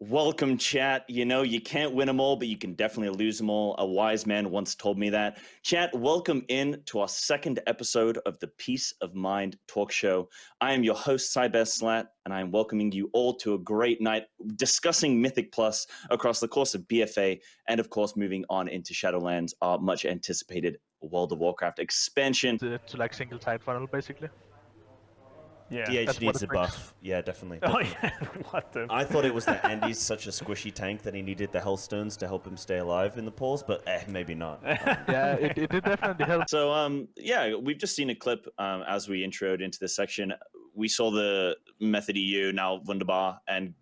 Welcome, chat. You know, you can't win them all, but you can definitely lose them all. A wise man once told me that. Chat, welcome in to our second episode of the Peace of Mind talk show. I am your host, Psybearslat, and I am welcoming you all to a great night discussing Mythic Plus across the course of BFA and, of course, moving on into Shadowlands, our much anticipated World of Warcraft expansion. To like single side funnel, basically. Yeah, DH that's what needs it a brings. buff. Yeah, definitely. Oh yeah, what the? I thought it was that Andy's such a squishy tank that he needed the Hellstones to help him stay alive in the pools, but maybe not. Yeah, it did definitely help. So, yeah, we've just seen a clip as we introed into this section. We saw the Method EU, now Wunderbar, and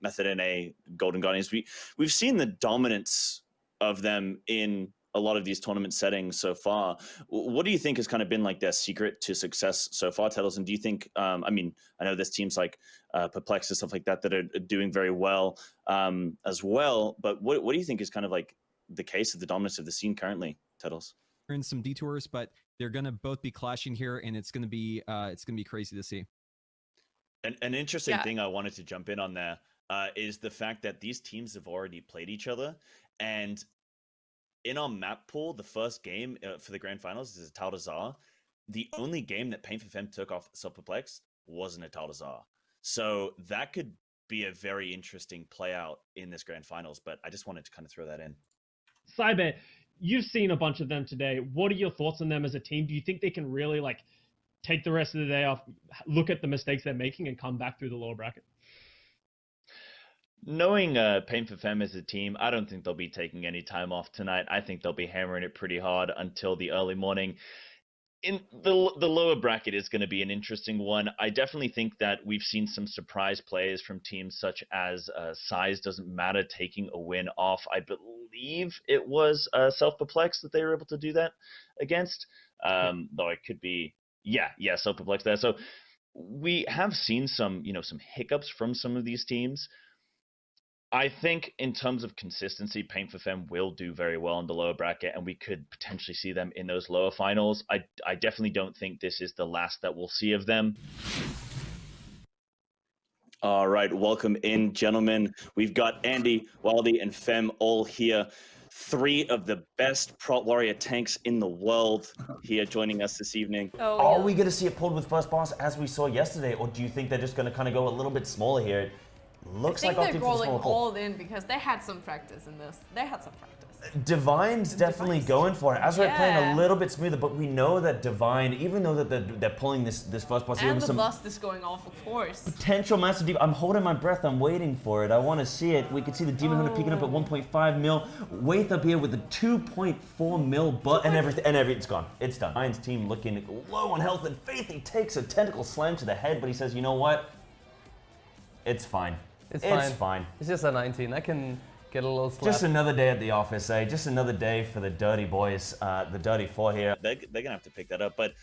Method NA, Golden Guardians. We've seen the dominance of them in a lot of these tournament settings so far. What do you think has kind of been like their secret to success so far, Tettles? And do you think, I mean, I know there's teams like Perplex and stuff like that are doing very well as well, but what do you think is kind of like the case of the dominance of the scene currently, Tettles? In some detours, but they're going to both be clashing here, and it's going to be crazy to see. An interesting thing I wanted to jump in on there is the fact that these teams have already played each other, and in our map pool, the first game for the grand finals is Tal Dazar. The only game that Pain for Fem took off Self-Perplexed wasn't a Tal Dazar. So that could be a very interesting play out in this grand finals, but I just wanted to kind of throw that in. Cyber, you've seen a bunch of them today. What are your thoughts on them as a team? Do you think they can really like take the rest of the day off, look at the mistakes they're making, and come back through the lower bracket? Knowing Pain for Fem as a team, I don't think they'll be taking any time off tonight. I think they'll be hammering it pretty hard until the early morning. In the lower bracket is going to be an interesting one. I definitely think that we've seen some surprise plays from teams such as Size Doesn't Matter taking a win off. I believe it was Self-Perplexed that they were able to do that against, though it could be, Self-Perplexed there. So we have seen some hiccups from some of these teams. I think in terms of consistency, Pain for Fem will do very well in the lower bracket, and we could potentially see them in those lower finals. I definitely don't think this is the last that we'll see of them. All right, welcome in, gentlemen. We've got Andy, Wildy, and Fem all here. Three of the best prop warrior tanks in the world here joining us this evening. Are we going to see it pulled with first boss as we saw yesterday, or do you think they're just going to kind of go a little bit smaller here? Looks like they're rolling all in because they had some practice in this. They had some practice. Divine's definitely going for it. Azrael playing a little bit smoother, but we know that Divine, even though that they're pulling this first boss here And with the some lust is going off, of course. potential master deep. I'm holding my breath. I'm waiting for it. I want to see it. We can see the Demon Hunter peeking up at 1.5 mil. Waith up here with the 2.4 mil, but and everything's gone. It's done. Divine's team looking low on health, and Faith, he takes a tentacle slam to the head, but he says, you know what? It's fine. It's fine. It's just a 19. I can get a little slap. Just another day at the office, eh? Just another day for the dirty boys, the dirty four here. They're going to have to pick that up. But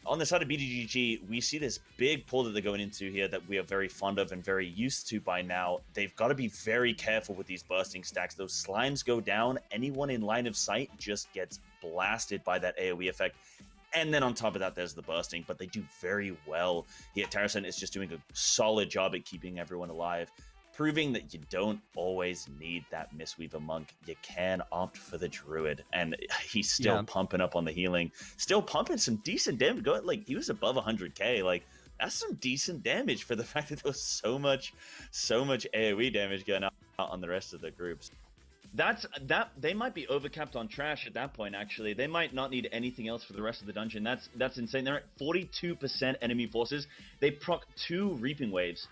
on the side of BDGG, we see this big pull that they're going into here that we are very fond of and very used to by now. They've got to be very careful with these bursting stacks. Those slimes go down. Anyone in line of sight just gets blasted by that AoE effect. And then on top of that, there's the bursting, but they do very well here. Terracent is just doing a solid job at keeping everyone alive, proving that you don't always need that Mistweaver monk. You can opt for the druid, and he's still pumping up on the healing, still pumping some decent damage. Like, he was above 100k. Like, that's some decent damage for the fact that there was so much AoE damage going out on the rest of the groups. They might be overcapped on trash at that point. Actually, they might not need anything else for the rest of the dungeon. That's insane. They're at 42% enemy forces. They proc 2 reaping waves.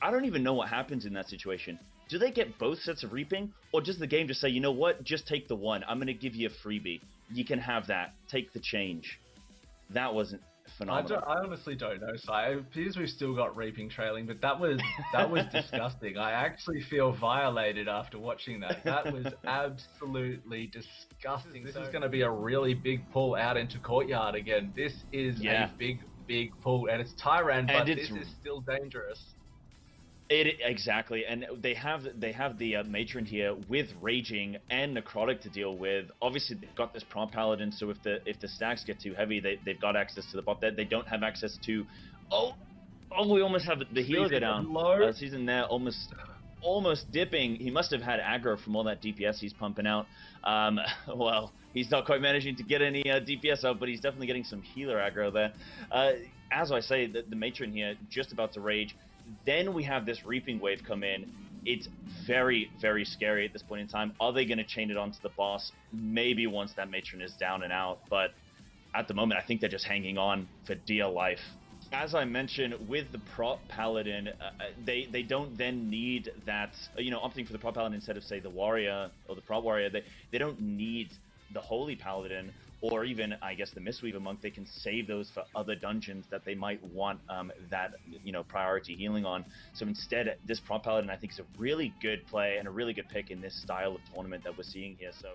I don't even know what happens in that situation. Do they get both sets of reaping, or does the game just say, you know what, just take the one. I'm going to give you a freebie. You can have that. Take the change. That wasn't phenomenal. I honestly don't know. So it appears we've still got reaping trailing, but that was disgusting. I actually feel violated after watching that. That was absolutely disgusting. This is going to be a really big pull out into courtyard again. This is a big pull, and it's Tyrant, but this is still dangerous. Exactly, and they have the matron here with raging and necrotic to deal with. Obviously, they've got this prompt paladin, so if the stacks get too heavy, they've got access to the bot. That they don't have access to. Oh, we almost have the healer go down. Low. Season there almost almost dipping. He must have had aggro from all that DPS he's pumping out. Well, he's not quite managing to get any DPS out, but he's definitely getting some healer aggro there. As I say, the matron here just about to rage. Then we have this reaping wave come in. It's very, very scary at this point in time. Are they going to chain it onto the boss? Maybe once that matron is down and out, but at the moment, I think they're just hanging on for dear life. As I mentioned, with the prop paladin, they don't then need that, opting for the prop paladin instead of, say, the warrior or the prop warrior. They don't need the holy paladin or even, I guess, the mistweaver monk. They can save those for other dungeons that they might want that, priority healing on. So instead, this prop paladin, I think, is a really good play and a really good pick in this style of tournament that we're seeing here. So